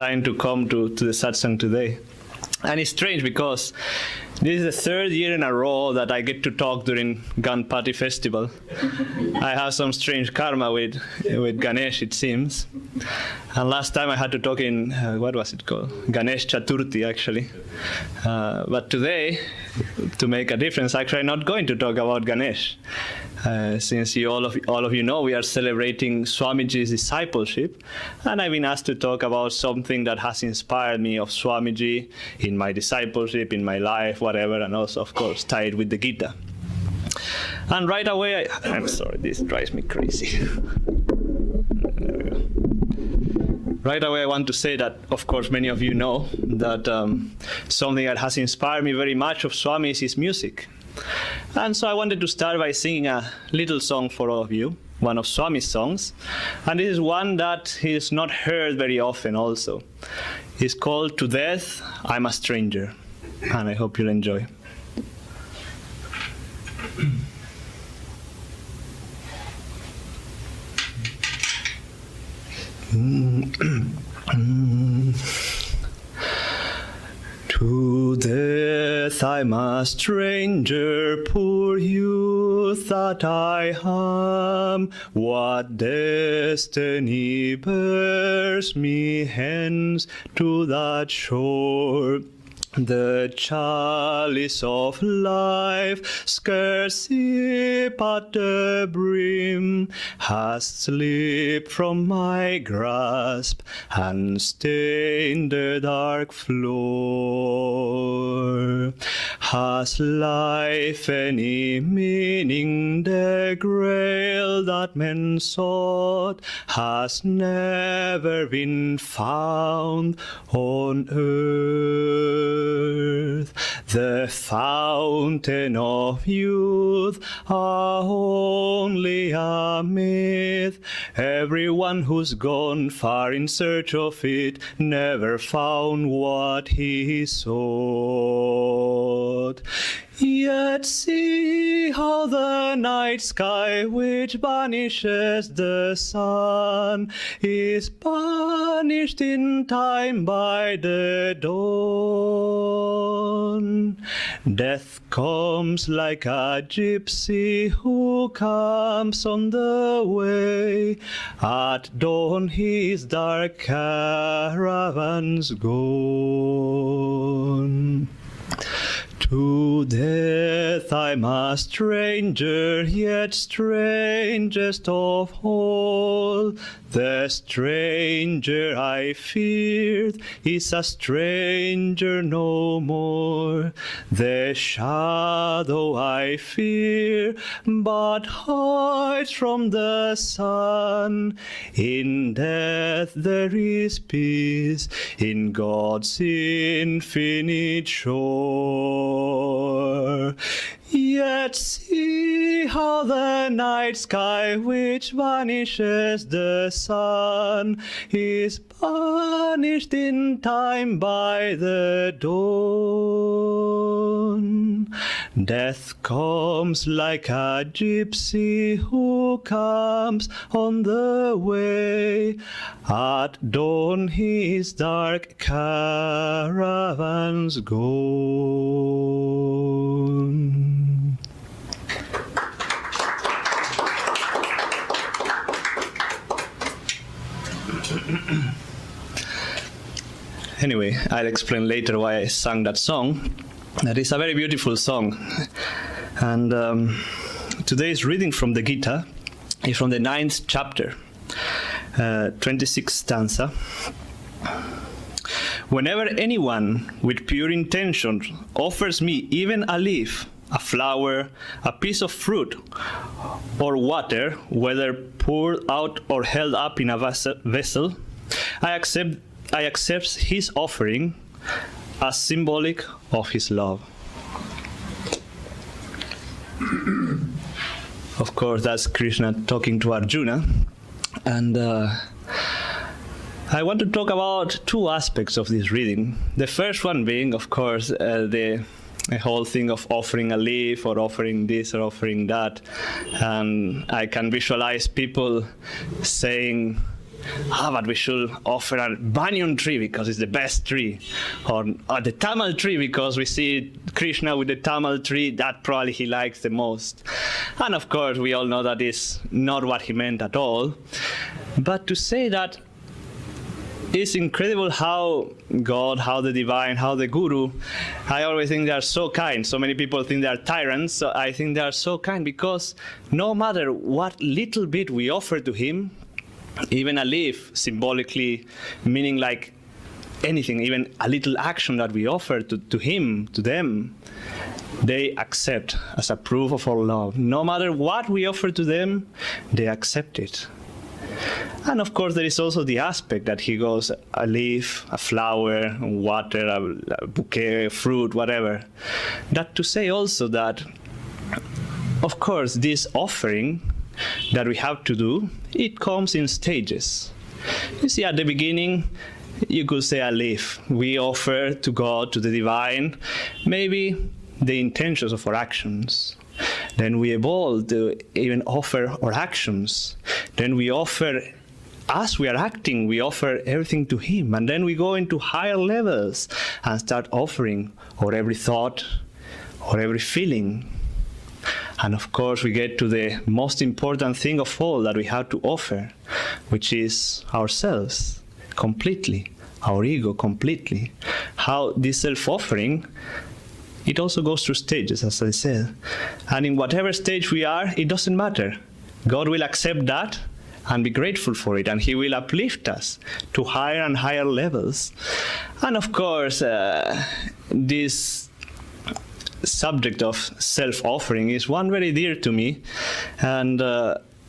Trying to come to the satsang today. And it's strange because this is the third year in a row that I get to talk during Ganpati festival. I have some strange karma with Ganesh, it seems. And last time I had to talk in, what was it called? Ganesh Chaturthi, actually. But today, to make a difference, actually I'm not going to talk about Ganesh. Since all of you know, we are celebrating Swamiji's discipleship, and I've been asked to talk about something that has inspired me of Swamiji in my discipleship, in my life, whatever, and also, of course, tied with the Gita. And right away, I'm sorry, this drives me crazy. There we go. Right away, I want to say that, of course, many of you know that something that has inspired me very much of Swami is his music. And so I wanted to start by singing a little song for all of you, one of Swami's songs. And this is one that is not heard very often also. It's called To Death, I'm a Stranger. And I hope you'll enjoy. To death I'm a stranger, poor youth that I am. What destiny bears me hence to that shore? The chalice of life, scarce sip at the brim, has slipped from my grasp and stained the dark floor. Has life any meaning? The grail that men sought has never been found on earth. The fountain of youth only a myth. Everyone who's gone far in search of it never found what he sought. Yet see how the night sky which banishes the sun is banished in time by the dawn. Death comes like a gypsy who comes on the way. At dawn his dark caravan's gone. To death I'm a stranger, yet strangest of all. The stranger I feared is a stranger no more. The shadow I fear but hides from the sun. In death there is peace, in God's infinite shore. Yet see how the night sky which vanishes the sun is banished in time by the dawn. Death comes like a gypsy who comes on the way. At dawn his dark caravans gone. Anyway, I'll explain later why I sang that song. That is a very beautiful song. And today's reading from the Gita is from the 9th chapter, 26th stanza. Whenever anyone with pure intention offers me even a leaf, a flower, a piece of fruit, or water, whether poured out or held up in a vessel, I accept his offering as symbolic of his love. Of course, that's Krishna talking to Arjuna. And I want to talk about two aspects of this reading. The first one being, of course, the whole thing of offering a leaf or offering this or offering that. And I can visualize people saying, But we should offer a banyan tree because it's the best tree, or the Tamil tree because we see Krishna with the Tamil tree, that probably he likes the most. And of course, we all know that is not what he meant at all. But to say that, it's incredible how God, how the divine, how the guru, I always think they are so kind. So many people think they are tyrants. So I think they are so kind because no matter what little bit we offer to him, even a leaf, symbolically meaning like anything, even a little action that we offer to him, to them, they accept as a proof of our love. No matter what we offer to them, they accept it. And of course, there is also the aspect that he goes, a leaf, a flower, water, a bouquet, fruit, whatever. That to say also that, of course, this offering that we have to do, it comes in stages. You see, at the beginning, you could say a leaf. We offer to God, to the divine, maybe the intentions of our actions. Then we evolve to even offer our actions. Then we offer, as we are acting, we offer everything to him. And then we go into higher levels and start offering our every thought, or every feeling. And of course, we get to the most important thing of all that we have to offer, which is ourselves completely, our ego completely. How this self-offering, it also goes through stages, as I said. And in whatever stage we are, it doesn't matter. God will accept that and be grateful for it, and he will uplift us to higher and higher levels. And of course, this subject of self-offering is one very dear to me, and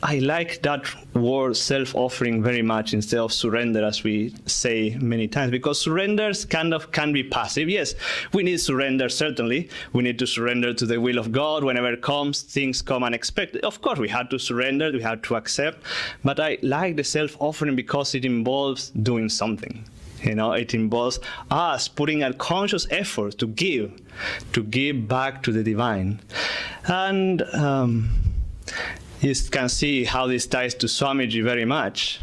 I like that word self-offering very much instead of surrender, as we say many times, because surrenders can be passive. Yes, we need surrender, certainly. We need to surrender to the will of God. Whenever it comes, things come unexpected. Of course, we have to surrender, we have to accept, but I like the self-offering because it involves doing something. You know, it involves us putting a conscious effort to give back to the divine. And you can see how this ties to Swamiji very much.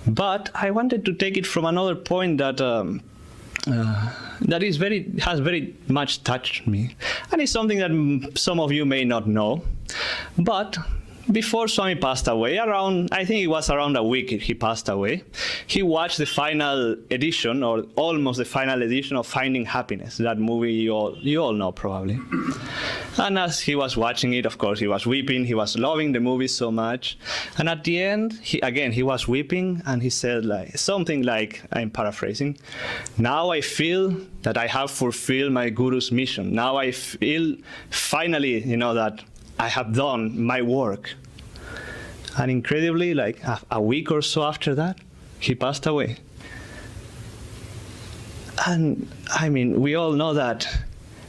But I wanted to take it from another point that has very much touched me. And it's something that some of you may not know. But before Swami passed away, I think it was around a week he passed away, he watched the final edition, or almost the final edition, of Finding Happiness, that movie you all know probably. And as he was watching it, of course, he was weeping, he was loving the movie so much. And at the end, he was weeping, and he said something like, I'm paraphrasing, "Now I feel that I have fulfilled my Guru's mission. Now I feel finally, that I have done my work." And incredibly, a week or so after that, he passed away. And I mean, we all know that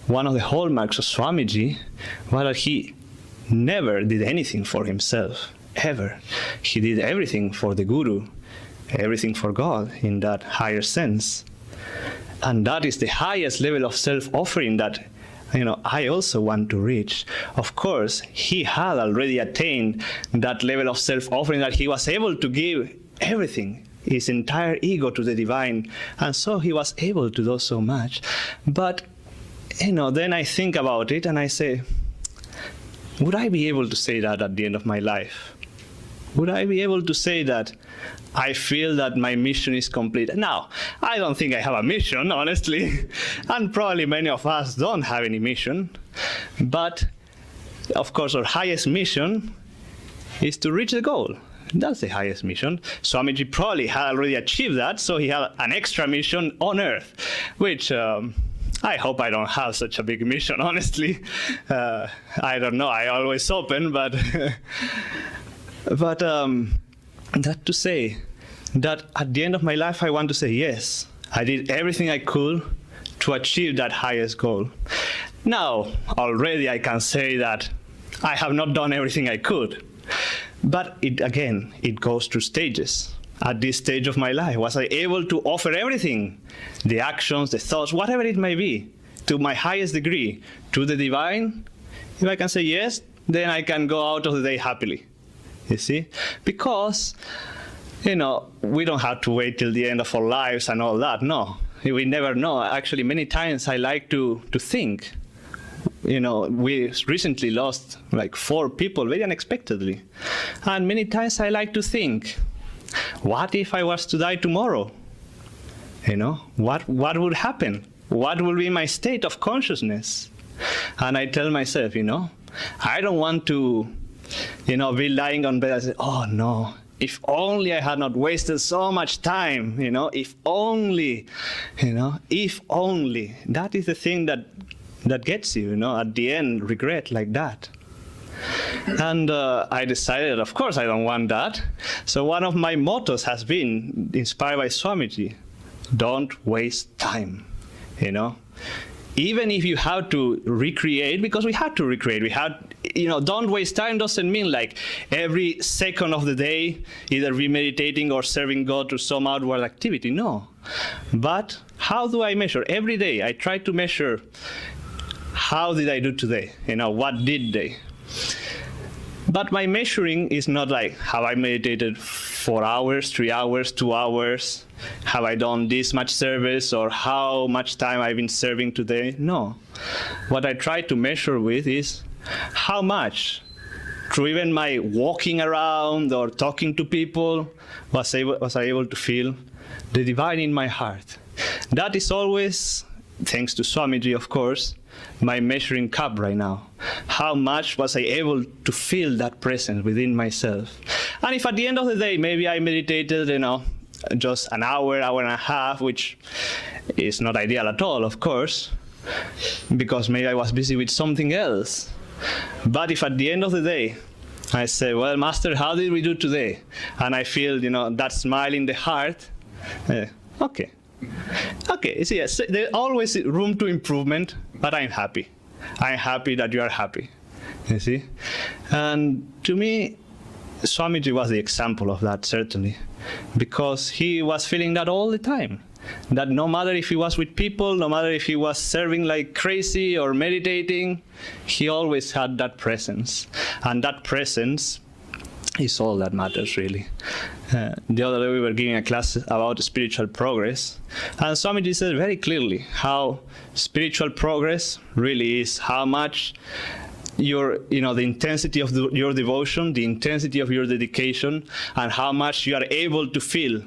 one of the hallmarks of Swamiji was that he never did anything for himself, ever. He did everything for the Guru, everything for God in that higher sense. And that is the highest level of self-offering that I also want to reach. Of course, he had already attained that level of self-offering that he was able to give everything, his entire ego, to the divine, and so he was able to do so much. But, then I think about it and I say, would I be able to say that at the end of my life? Would I be able to say that I feel that my mission is complete? Now, I don't think I have a mission, honestly, and probably many of us don't have any mission. But, of course, our highest mission is to reach the goal. That's the highest mission. Swamiji probably had already achieved that, so he had an extra mission on Earth, which I hope I don't have such a big mission, honestly. I don't know, I always open, but... But that to say that at the end of my life, I want to say, yes, I did everything I could to achieve that highest goal. Now, already I can say that I have not done everything I could. But it goes through stages. At this stage of my life, was I able to offer everything, the actions, the thoughts, whatever it may be, to my highest degree, to the divine? If I can say yes, then I can go out of the day happily. You see? Because we don't have to wait till the end of our lives and all that. No, we never know. Actually, many times I like to think. We recently lost like 4 people very unexpectedly. And many times I like to think, what if I was to die tomorrow? What would happen? What will be my state of consciousness? And I tell myself, I don't want to, be lying on bed and say, oh no, if only I had not wasted so much time, if only, if only. That is the thing that gets you, at the end, regret like that. And I decided, of course, I don't want that. So one of my mottos has been, inspired by Swamiji, don't waste time, Even if you have to recreate, because we had to recreate, don't waste time doesn't mean like every second of the day either be meditating or serving God through some outward activity, no. But how do I measure? Every day I try to measure, how did I do today? What did they? But my measuring is not like, have I meditated 4 hours, 3 hours, 2 hours? Have I done this much service, or how much time I've been serving today? No. What I try to measure with is how much, through even my walking around or talking to people, was I able to feel the divine in my heart. That is always, thanks to Swamiji, of course, my measuring cup right now. How much was I able to feel that presence within myself? And if at the end of the day, maybe I meditated, just an hour, hour and a half, which is not ideal at all, of course, because maybe I was busy with something else. But if at the end of the day, I say, well, Master, how did we do today? And I feel, that smile in the heart, okay. Okay, so yes, there's always room to improvement, but I'm happy. I'm happy that you are happy, you see? And to me, Swamiji was the example of that, certainly, because he was feeling that all the time. That no matter if he was with people, no matter if he was serving like crazy or meditating, he always had that presence. And that presence is all that matters, really. The other day we were giving a class about spiritual progress, and Swamiji said very clearly how spiritual progress really is how much the intensity of your devotion, the intensity of your dedication, and how much you are able to feel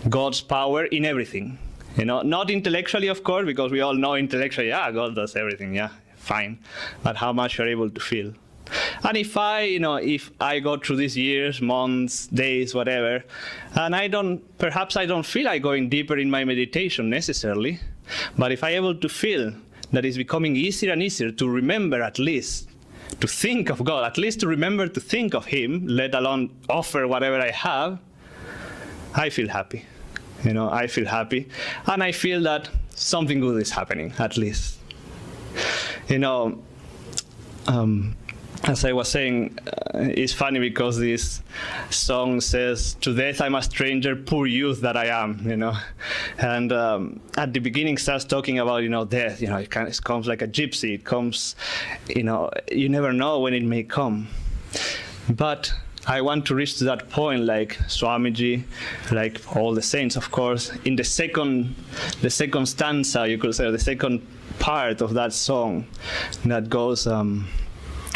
God's power in everything. Not intellectually, of course, because we all know intellectually, God does everything, fine, but how much you're able to feel. And if I go through these years, months, days, whatever, and perhaps I don't feel like going deeper in my meditation necessarily, but if I'm able to feel that it's becoming easier and easier to remember at least, to think of God, at least to remember to think of Him, let alone offer whatever I have, I feel happy. I feel happy. And I feel that something good is happening, at least. As I was saying, it's funny because this song says, to death I'm a stranger, poor youth that I am, And at the beginning starts talking about, death, it comes like a gypsy. It comes, you never know when it may come. But I want to reach to that point like Swamiji, like all the saints, of course, in the second stanza, you could say, or the second part of that song that goes,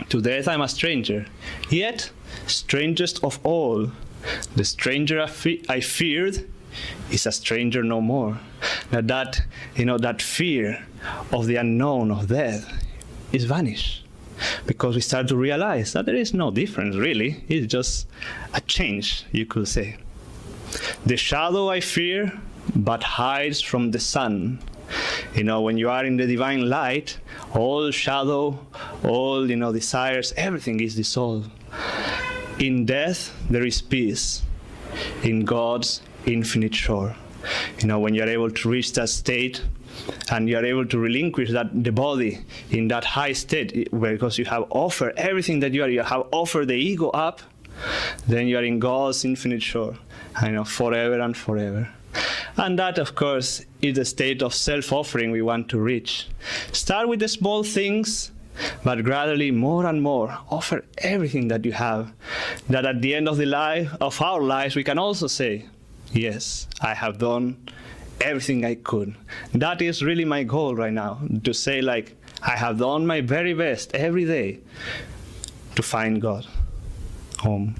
to death I'm a stranger, yet strangest of all, the stranger I feared is a stranger no more. Now that fear of the unknown, of death, is vanished, because we start to realize that there is no difference really. It's just a change, you could say. The shadow I fear but hides from the sun. When you are in the divine light, all shadow, all, desires, everything is dissolved. In death, there is peace. In God's infinite shore. When you are able to reach that state, and you are able to relinquish the body in that high state, because you have offered everything that you have offered the ego up, then you are in God's infinite shore, forever and forever. And that, of course, is the state of self-offering we want to reach. Start with the small things, but gradually more and more offer everything that you have, that at the end of our lives we can also say, yes, I have done everything I could. That is really my goal right now, to say like, I have done my very best every day to find God home.